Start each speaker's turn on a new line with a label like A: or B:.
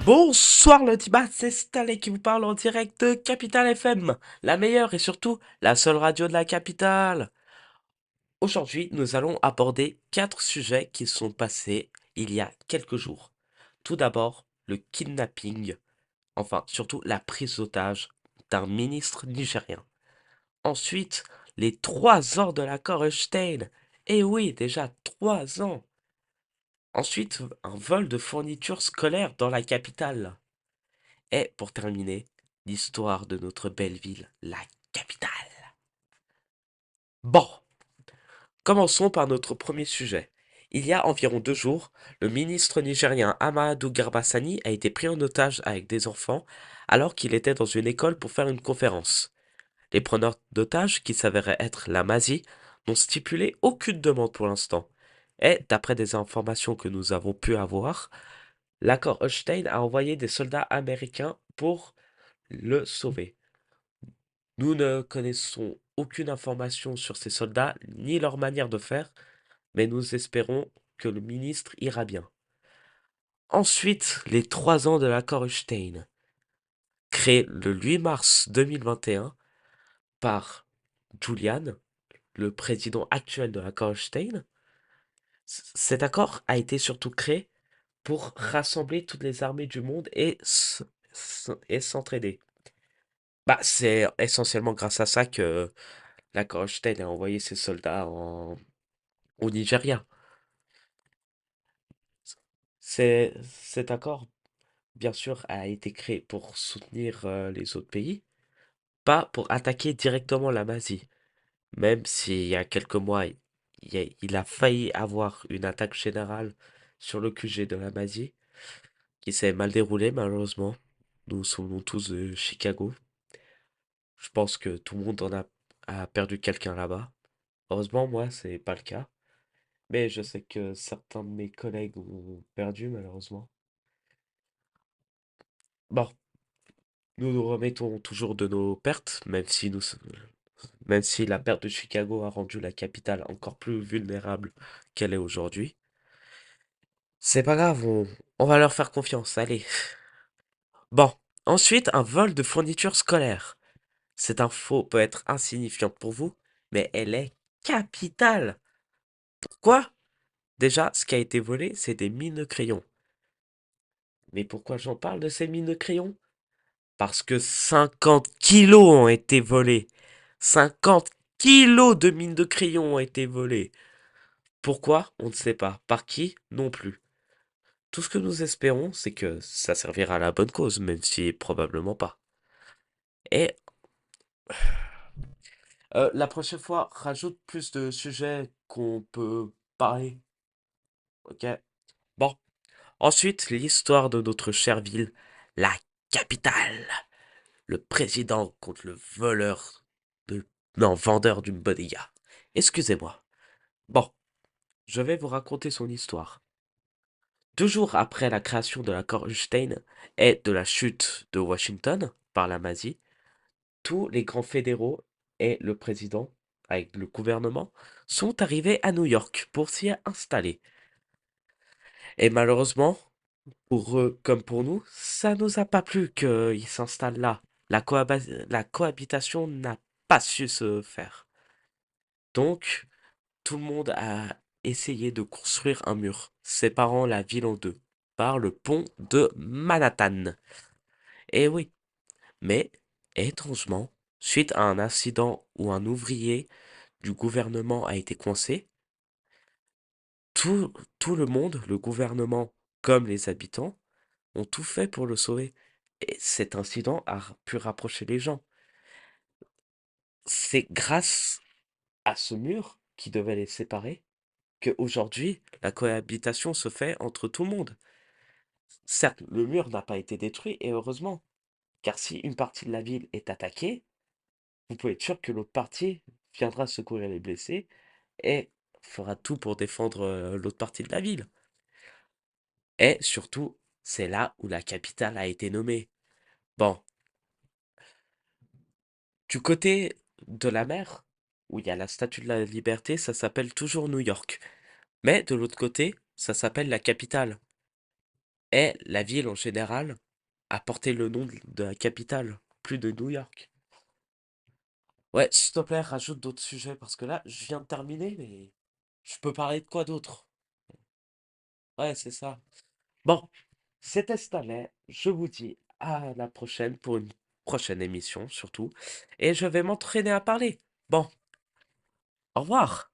A: Bonsoir le Tibat, c'est Stanley qui vous parle en direct de Capital FM, la meilleure et surtout la seule radio de la capitale. Aujourd'hui, nous allons aborder 4 sujets qui sont passés il y a quelques jours. Tout d'abord, le kidnapping, enfin surtout la prise d'otage d'un ministre nigérien. Ensuite, les 3 ans de l'accord Epstein. Eh oui, déjà 3 ans. Ensuite, un vol de fournitures scolaires dans la capitale. Et pour terminer, l'histoire de notre belle ville, la capitale. Bon, commençons par notre premier sujet. Il y a environ 2 jours, le ministre nigérien Amadou Garbasani a été pris en otage avec des enfants alors qu'il était dans une école pour faire une conférence. Les preneurs d'otages, qui s'avéraient être la Mazi, n'ont stipulé aucune demande pour l'instant. Et, d'après des informations que nous avons pu avoir, l'accord Holstein a envoyé des soldats américains pour le sauver. Nous ne connaissons aucune information sur ces soldats ni leur manière de faire, mais nous espérons que le ministre ira bien. Ensuite, les 3 ans de l'accord Epstein, créé le 8 mars 2021 par Julian, le président actuel de l'accord Epstein. Cet accord a été surtout créé pour rassembler toutes les armées du monde et s'entraider. Bah, c'est essentiellement grâce à ça que l'accord Epstein a envoyé ses soldats au Nigeria. Cet accord, bien sûr, a été créé pour soutenir les autres pays, pas pour attaquer directement la Masie. Même s'il y a quelques mois, il a failli avoir une attaque générale sur le QG de la Masie, qui s'est mal déroulée malheureusement. Nous sommes tous de Chicago. Je pense que tout le monde a perdu quelqu'un là-bas. Heureusement, moi, c'est pas le cas. Mais je sais que certains de mes collègues ont perdu malheureusement. Bon, nous nous remettons toujours de nos pertes, même si la perte de Chicago a rendu la capitale encore plus vulnérable qu'elle est aujourd'hui. C'est pas grave, on va leur faire confiance, allez. Bon, ensuite, un vol de fournitures scolaires. Cette info peut être insignifiante pour vous, mais elle est capitale. Pourquoi? Déjà, ce qui a été volé, c'est des mines de crayon. Mais pourquoi j'en parle de ces mines de crayon? Parce que 50 kilos ont été volés. 50 kilos de mines de crayon ont été volés. Pourquoi? On ne sait pas. Par qui? Non plus. Tout ce que nous espérons, c'est que ça servira à la bonne cause, même si probablement pas. Et la prochaine fois, rajoute plus de sujets qu'on peut parler. Ok? Bon. Ensuite, l'histoire de notre chère ville, la capitale. Le président contre le voleur de... Non, vendeur d'une bodega. Excusez-moi. Bon, je vais vous raconter son histoire. 2 jours après la création de l'accord Holstein et de la chute de Washington par la Masie, tous les grands fédéraux et le président, avec le gouvernement, sont arrivés à New York pour s'y installer. Et malheureusement, pour eux comme pour nous, ça nous a pas plu qu'ils s'installent là. La cohabitation n'a pas su se faire. Donc, tout le monde a essayé de construire un mur séparant la ville en deux par le pont de Manhattan. Et oui, mais étrangement, suite à un incident où un ouvrier du gouvernement a été coincé, tout, tout le monde, le gouvernement comme les habitants, ont tout fait pour le sauver. Et cet incident a pu rapprocher les gens. C'est grâce à ce mur qui devait les séparer qu'aujourd'hui, la cohabitation se fait entre tout le monde. Certes, le mur n'a pas été détruit, et heureusement, car si une partie de la ville est attaquée, vous pouvez être sûr que l'autre partie viendra secourir les blessés et fera tout pour défendre l'autre partie de la ville. Et surtout, c'est là où la capitale a été nommée. Bon, du côté de la mer, où il y a la Statue de la Liberté, ça s'appelle toujours New York. Mais de l'autre côté, ça s'appelle la capitale. Et la ville en général a porté le nom de la capitale, plus de New York. Ouais, s'il te plaît, rajoute d'autres sujets parce que là, je viens de terminer, mais je peux parler de quoi d'autre? Ouais, c'est ça. Bon, c'était Stanley. Je vous dis à la prochaine pour une prochaine émission surtout. Et je vais m'entraîner à parler. Bon, au revoir.